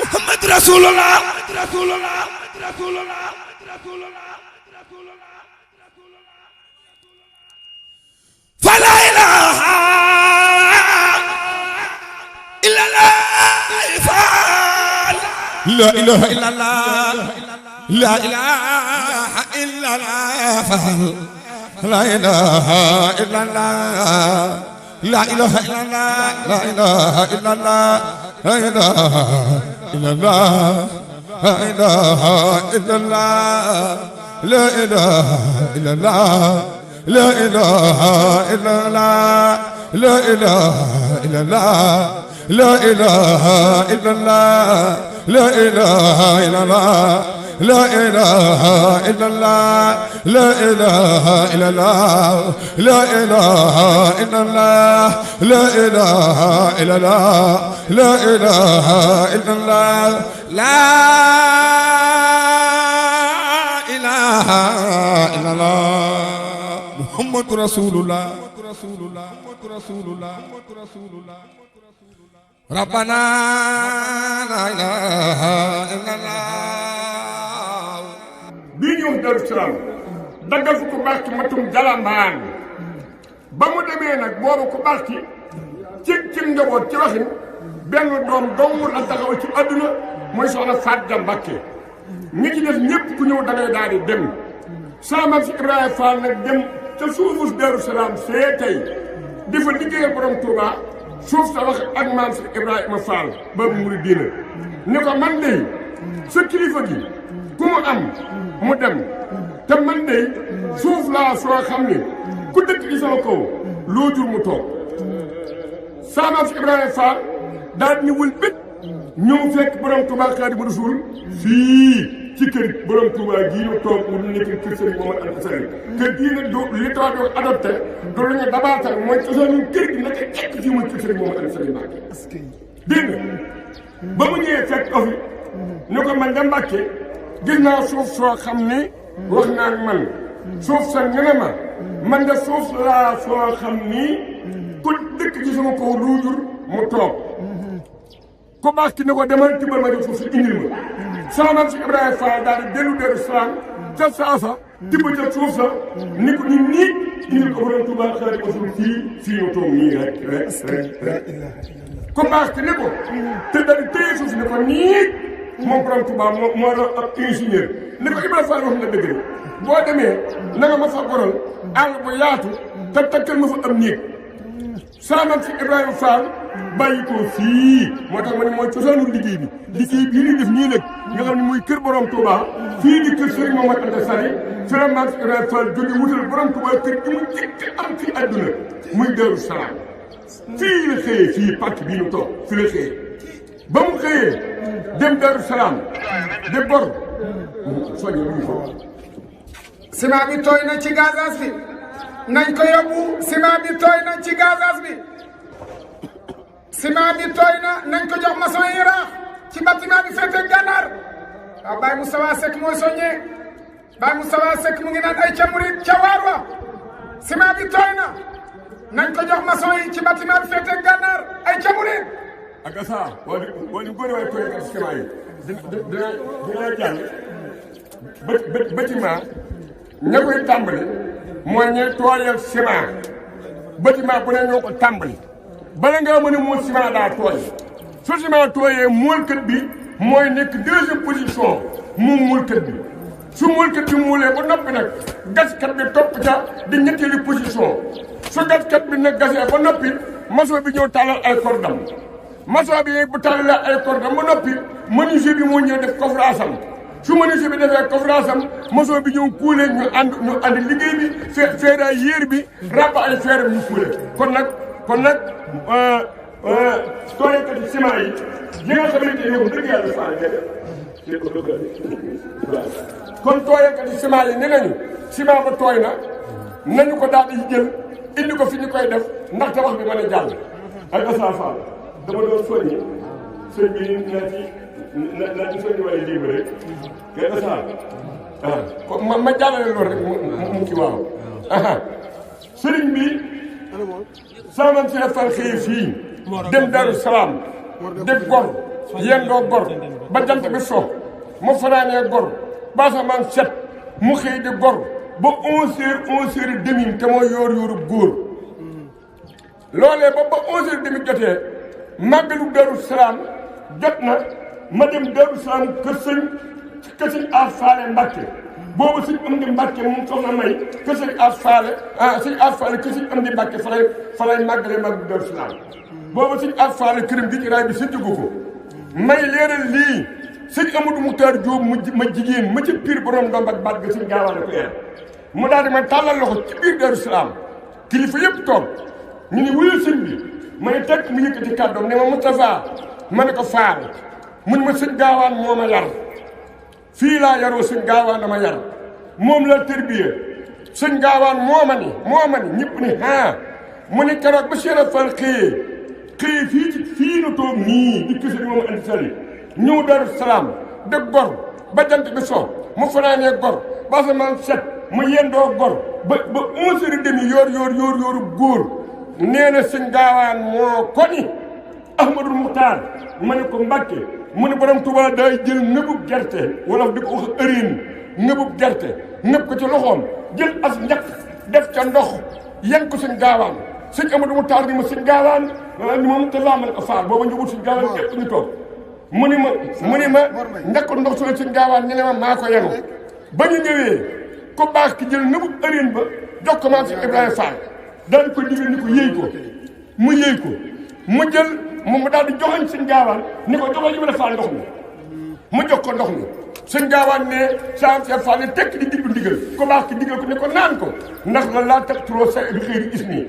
Muhammad Rasulullah fala ilaha illallah la ilaha illallah la ilaha illallah la ilaha illallah la ilaha illallah la ilaha illallah la ilaha illallah la ilaha illallah la ilaha illallah la ilaha illallah la ilaha illallah la ilaha illallah la ilaha illallah la ilaha illallah la ilaha illallah la ilaha illallah la ilaha illallah la ilaha illallah la ilaha illallah Muhammadur Rasulullah Rabbana la ilaha illallah bii ñu wax Darou Salaam daggal fu ko baax ci matum jalambaan ba mu demee nag boobu ko baax ci njaboot ci waxin benn doom dongul la taxaw ci àdduna mooy soxna Faat Ja Mbàkke ñi ci def ñëpp ku ñëw dangay daal di dem saamam si Ibrahima Fall nag dem ca suufus Darou Salaam see tey di fa liggéeyal borom Touba suuf sa wax ak maam si Ibrahima Fall ba mu diina ni ko man de sa kilifa gi ku mu am mu dem te man de suuf laa soo xam ne ku dëkk ci sama kaw loo jur mu toog saamam si Ibrahima Fall daal di wël bët ñëw fekk borom Touba Xaadimu Rasuul fii ci kër borom Touba gii ñu toog mu nekk kër Sëriñ Momar Anta Sali kër gii nag du li tax di adopté du lu ñu dabaatal mooy cosaanu kër gi naka ekk fii mooy kër Sëriñ Momar Anta Sali Mbàkke dégg nga ba mu ñëwee fekk ko fi ñu ko man da Mbàkke gis naa suuf soo xam ni wax naa man suuf sa ngene ma man de suuf laa soo xam ni ku dëkk ci sama kaw luujur mu toog ko baax ki ne ko demal tibbal ma suuf si indil ma saamam si Ibrahima Fall daal di dellu Darou Salaam ca saasa tibb ca suuf sa ni ko ni nii indil ko borom Touba Xaadimu Rasuul fii ñu toog nii rek ko baax ki ne ko te daal di téye suuf si ne ko nii moom borom Touba moo doon ab ingénieur ne ko Ibrahima Fall wax nga dëgg rek boo demee na nga ma fa boral àll bu yaatu te takkal ma fa am néeg saamam si Ibrahima Fall bàyyi ko fii moo tax ma ne mooy cosaanu liggéey bi liggéey bii ñu def nii nag nga xam ne muy kër borom Touba fii di kër Sëriñ Momar Anta Sali fi la maam si Ibrahima Fall jóge wutal borom Touba kër gi mu njëkk am ci àdduna muy Darou Salaam fii la xëyee fii pàcc bii ñu toog fi la xëyee ba mu xëyee dem Darou Salaam de bor soññe lu ñu ko ciment bi tooy na ci gazas bi nañ ko yóbbu ciment bi tooy na ci gazas bi ciment bi tooy na nañ ko jox maçon yi raax ci bâtiment bi féete gànnaar waaw Baye Moustapha Seck mooy soññee Baye Moustapha Seck mu ngi naan ay ca murit ca waar wa ciment bi tooy na nañ ko jox maçon yi ci bâtiment bi féete gànnaar ay ca murit ak asa wala góor waay tooy ak ciment yi dina jàng bâtiment ña koy tàmbali mooy ñooy tooyal ciment bâtiment bu ne ñoo ko tàmbali bala ngaa mën a muul ciment daa tooy su ciment tooyee muulkat bi mooy nekk deuxième position moom muulkat bi su muulkat bi muulee ba noppi nag gaskat bi topp ca di ñetteeli position su gaskat bi nag gasee ba noppi maçon bi ñëw tàllal ay cordam maçon bi bu tàllalee ay cordam ba noppi menuisier bi moo ñëw def coffrage am su menuisier bi defee coffrage am maçon bi ñëw kuule ñu ànd liggéey bi feeraay yéer bi ràbb ay feeram ñu kuule kon nag tooyakati ciment yi nga xamante ne dëgg yàlla faal kon tooyakati ciment yi ne nañu ciment ba tooy na nañu ko daal di jël indi ko fi ñu koy def ndaxte wax bi mën a jàll ak Assa Fall dama doon soññi sëñ bi naa ci soññi wala libre rek nga Assa ma jàllale loolu rek mu ci waaw sëriñ bi saman si fal xëy fii dem Daaru Salaam def gor yendoo gor ba jant bi so mu fanaanee gor ba asamaan set mu xëy di gor ba 11h te mooy yooru góor loolee ba 11h30 jotee màggalu Daaru Salaam jot na ma dem Daaru Salaam kër sëñ Aas Faale Mbàkke boobu sëñ Amdi Mbàkke moom soxna may kër sëñ Aas Faale sëñ Aas Faale kër sëñ Amdi Mbàkke fa lay màggalee màggalu Daaru Salaam boobu sëñ Aas Faale këram gi ci raay bi sëñ ko may leeral lii sëñ Amadou Moukhtar Diop ma jigéen ma ci piir borom ndomb ak baat ga sëñ gaawaane ko eer mu daal di ma tàllal loxo ci biir Daaru Salaam kilifa yëpp toog ñu ni wuyu sëñ bi ma ne teg mu yëkkati kàddoom ne ma Moustapha ma ne ko faar mun ma sëñ gaawaan moo ma yar fii laa yaroo sëñ gaawaan dama yar moom la tërbiye sëñ gaawaan moo ma ni ñëpp ni mu ni keroog ba Cheikh Fall xëyee fii nu toog nii di kisi moom andi sali ñëw Daaru Salaam de gor ba jant bi so mu fanaanee gor ba asamaan set mu yendoo gor ba 11h30 yooru góor nee na sëñ gaawaan moo ko ni Ahmadul Muxtaar ma ne ko Mbàkke mu ne borom Tuubaa day jël ngëbub gerte wala di ko wax ëriin ngëbub gerte ngëb ko ci loxoom jël as njaq def ca ndox yen ko sëñ gaawaan sëñ Ahmadul Muxtaar ni ma sëñ gaawaan ni ma Moustapha ma ne ko faar booba njëbut sëñ gaawaan yëpp ñu toog mu ni ma njaq ndox su sëñ gaawaan ñu ne ma maa ko yenu ba ñu ñëwee ko baax ki jël ngëbub ëriin ba jox ko maam si Ibrahima Fall daal di ko digal ni ko yëy ko mu jël mu daal di joxoñ sëñ gaawaan ni ko joxoñ Ibrahima Fall ndox mi mu jox ko ndox mi sëñ gaawaan ne saam Cheikh Fall ne tekk di diglu ndigal ko baax ki digal ko ne ko naan ko ndax la laa teg trop sa bi xëy gis nii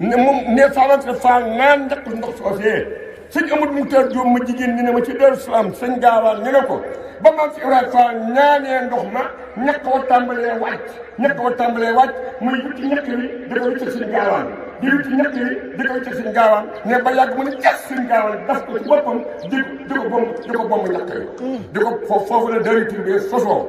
ne moom ne saam Cheikh Fall naan njaq ndox soosee sëñ Amadou Moukhtar Diop ma jigéen ni ne ma ci Daaru Salaam sëñ gaawaan ñu ne ko ba maam si Ibrahima Fall ñaanee ndox ma ñàkk wa tàmbalee wàcc muy wuti ñàkk wi da ko wiccal sëñ gaawaan di wuti ñàkk wi da ko wiccal sëñ gaawaan ne ba yàgg mu ne jas sëñ gaawaan daf ko ci boppam di ko bomb ñàkk wi di ko foofu la Daaru Turbe sosoo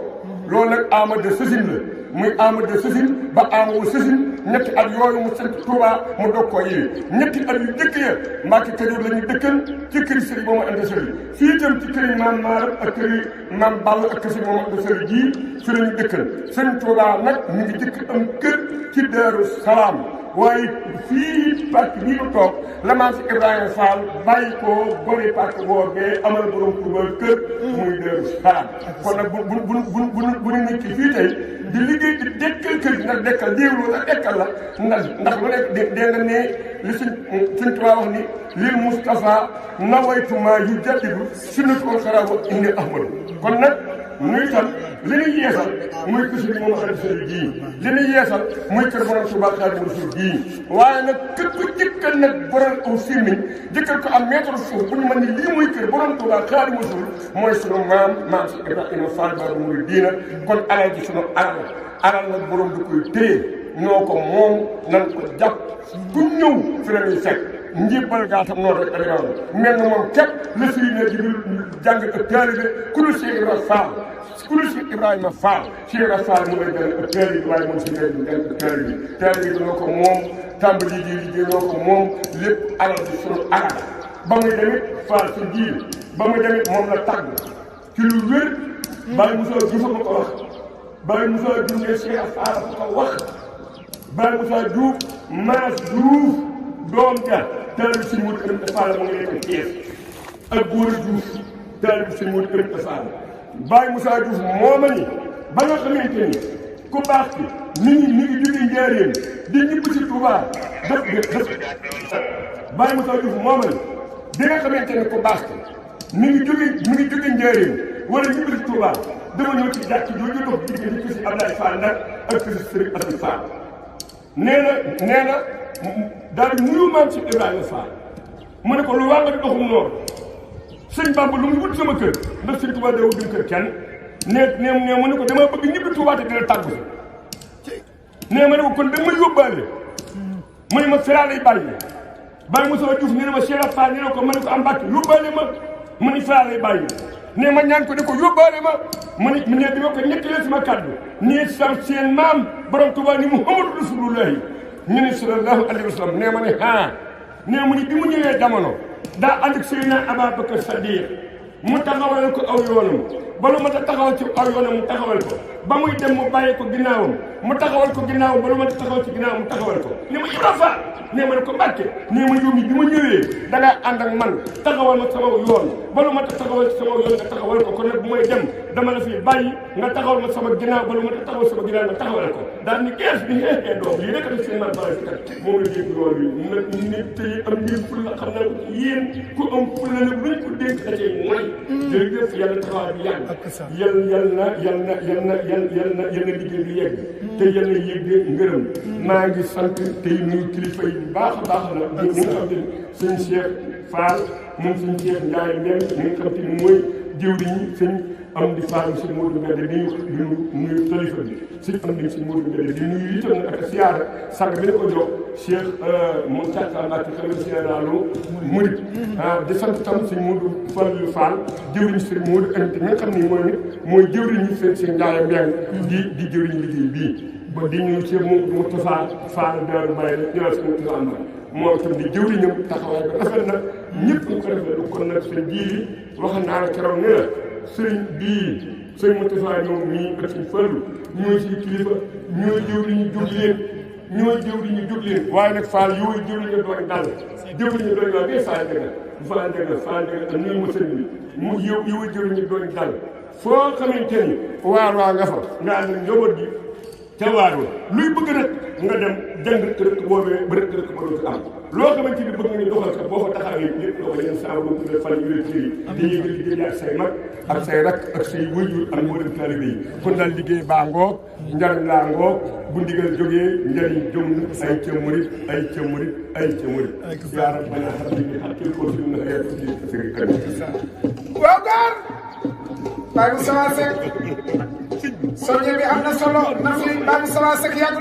loolu nag Amadou Sësin la muy Amadou Sësin ba Amadou Sësin ñetti at yooyu mu sant Touba mu doog koo yéwee ñetti at yu dëkk ya Mbàkke Kajoor la ñu dëkkal ci këri sëriñ moomu andi sëriñ fii itam ci këri maam Maaram ak këri maam Ball ak këri moomu andi sëriñ jii fi la ñu dëkkal sëriñ Touba nag ñu ngi jëkk am kër ci Daaru Salaam waaye fii pàcc bii mu toog la maam si Ibrahima Fall bàyyi ko bori pàcc boobee amal borom Touba kër muy Daaru Salaam kon nag bu nit ki fii tey di liggéey di dekkal kër gi ndax dekkal déewlu la dekkal la ndax lu nekk dégg nga ne li suñ Tuubaa wax ni lil Mustafa nawaytuma yu jaddidu sunnatul xaraaba indi Ahmadu kon nag nuy tam li ñuy yeesal muy kër si moom xarit sëriñ jii li ñuy yeesal muy kër borom Tuubaa Xaadimu Rasuul jii waaye nag kër ko jëkkal nag borom aw simmiñ jëkkal ko am mètre suuf bu ñu mën ni lii muy kër borom Tuubaa Xaadimu Rasuul mooy sunu maam si Ibrahima Fall Baabul Muridiina kon alal ji sunu alal nag borom du koy téye ñoo ko moom nan ko jàpp ku ñëw fi la ñuy fekk njébbal gaa tam noonu rek dañoo mel na moom képp la fii ne di jàng ak taalibe ku dul Cheikh Ibrahima Fall ku dul Cheikh Ibrahima Fall Cheikh Ibrahima Fall mu lay jàng ak taalibe waaye moom si ngay jàng ak taalibe ñoo ko moom tàmbali di liggéey ñoo ko moom lépp alal di sunu alal ba muy demit Fall sa jiir ba muy demit moom la tàgg ci lu wér bàyyi Moussa Diouf ma ko wax Baye Moussa Diouf ne Cheikh Fall ko wax Baye Moussa Diouf Maas Diouf doom ja taalibe si Modou Kër Fall mu ngi nekk Thiès ak Góor Diouf taalibe si Modou Kër Fall Baye Moussa Diouf moo ma ni ba nga xamante ni ku baax ki mi ngi jóge Njaaréem di ñibbi si Touba def Baye Moussa Diouf moo ma ni di nga xamante ni ku baax ki mi ngi jóge Njaaréem wala ñibbi si Touba dama ñëw ci jàkk jooju dox diggante kër si Abdoulaye Fall nag ak kër si Serigne Abdou Fall nee na daal di nuyu maam si Ibrahima Fall mu ne ko lu waa nga di doxum noonu sëñ Bamba lu mu wut sama kër ndax sëñ Touba dawul dem kër kenn ne mu ne ko dama bëgg ñibbi Touba te dina tàggu si ne ma ne ko kon da ma yóbbaale mu ne ma fi laa lay bàyyi Baye Moussa Diouf ne ma Cheikh Fall ne ko ma ne ko am Mbàkke yóbbaale ma mu ne fi laa lay bàyyi ne ma ñaan ko ne ko yóbbaale ma mu ne dama ko ñettalee sama kàddu nii sam seen maam borom Tuubaa ni Muhammadu Rasulullahi ñu ne sallallahu alayhi wa sallam nee ma ne nee mu ni bi mu ñëwee jamono daa ànd ak Seydina Ababakar Sadiq mu taxawal ko aw yoonam balu ma ta taxawal ci aw yoonam mu taxawal ko ba muy dem mu bàyyi ko ginnaawam mu taxawal ko ginnaawam balu ma ta taxawal ci ginnaawam mu taxawal ko ni ma Ibra Faal nee ma ne ko Mbàkke nee ma yow mi bi ma ñëwee da ngaa ànd ak man taxawal ma sama yoon balu ma ta taxawal ci sama yoon nga taxawal ko kon nag bu may dem dama la fi bàyyi nga taxawal ma sama ginnaaw balu ma ta taxawal sama ginnaaw nga taxawal ko daal ni gees bi xeexee doom lii rek la seen man bala si kat moom la dégg yoon yi nag nit tey am ngeen ful la xam naa ko yéen ku am ful la nag luñ ko dénk da cay mooy jërëjëf yàlla taxawaay bi yàgg yal na liggéey bi yegg te yal na yegg ngërëm maa ngi sant tey nuyu kilifa yi baax a baax na ñi nga xam ne sëñ Cheikh Fall moom sëñ Cheikh Ndiaye Mbène ñi nga xam te ni mooy jëwriñ ñi sëñ Amdi Fall sëñ Modou Mbène di nuyu xalifa bi sëñ Amdi sëñ Modou Mbène di nuyu itam nag ak siyaara sànq bi ne ko jox Cheikh Moustapha Mbacké xalifa généralu Murid di sant tam sëñ Modou Fall jëwriñ sëñ Modou Anta mi nga xam ne mooy jëwriñ ñi sëñ Ndiaye Mbène di jëwriñ liggéey bii ba di ñëw ci Moustapha Fall Daaru Baye la ñu naan si Moustapha Mbaye moo itam di jëwriñam taxawaay bi rafet na ñëpp ñu ko rafetlu kon nag sëñ jiili wax naa la keroog ne la sëñ bii sëñ Moustapha ñoom mii ak sëñ Fallu ñooy si kilifa ñooy jëwriñu jóg leen waaye nag Fall yooyu jëwriñu doon dal jëwriñu doon dal bee Fall dëgg am nuyu ma sëñ bi mu yow jëwriñu doon dal foo xamante ni waar waa nga fa nga ànd ak njaboot gi te waaroo luy bëgg nag nga dem jàng rëkk boobee ba rëkk ba dootu am loo xamante ni bëgg nga ñu doxal ka boo fa taxawee lépp loo ko yenn saa boo tuddee fan yu ci di yëgal liggéey ak say mag ak say rak ak say wëjur ak mboolem taalibe yi kon daal liggéey baa ngoog njariñ laa ngoog bu ndigal jógee njariñ jëm ay ca murit yaa rabbana habli haqqil qawli na hayatu sirri kan waaw gaar Baye Moustapha Seck soññe bi am na solo na fi Baye Moustapha Seck yàgg